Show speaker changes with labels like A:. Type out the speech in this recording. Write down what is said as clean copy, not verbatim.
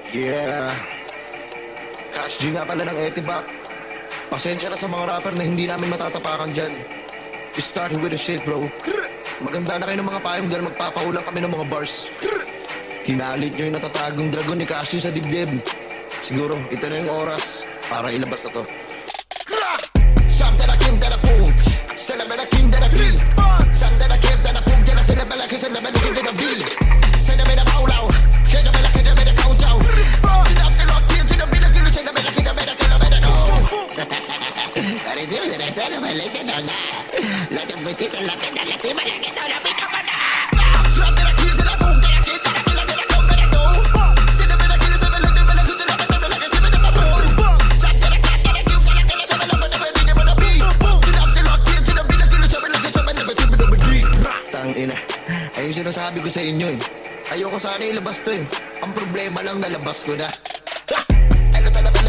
A: Yeah. Catch G nga pala ng Etibac. Pasensya na sa mga rapper na hindi namin matatapakan dyan. We started with the shit, bro. Maganda na kayo ng mga payong dahil magpapaulang kami ng mga bars. Kinalit nyo yung natatagong dragon ni Cashew sa dibdib. Siguro, ito na yung oras para ilabas na to. Sam da kim da boom, sela da kim da bil. Sam da kim da boom, da sela da kim da kim da bil. Sela da paulau, kaya da kim da countdown. Did after lock into the bill, kill sela da kim da no. Are you doing that? Sela da like that na. La de veces en la fenda la cima la que toda mi cama. Sam da kim da boom, da kim da bil, da kim da no. Sela da kim da bil, da kim da no. Ina. Ayun sinasabi ko sa inyo eh. Ayoko sana ilabas to eh. Ang problema lang nalabas ko na.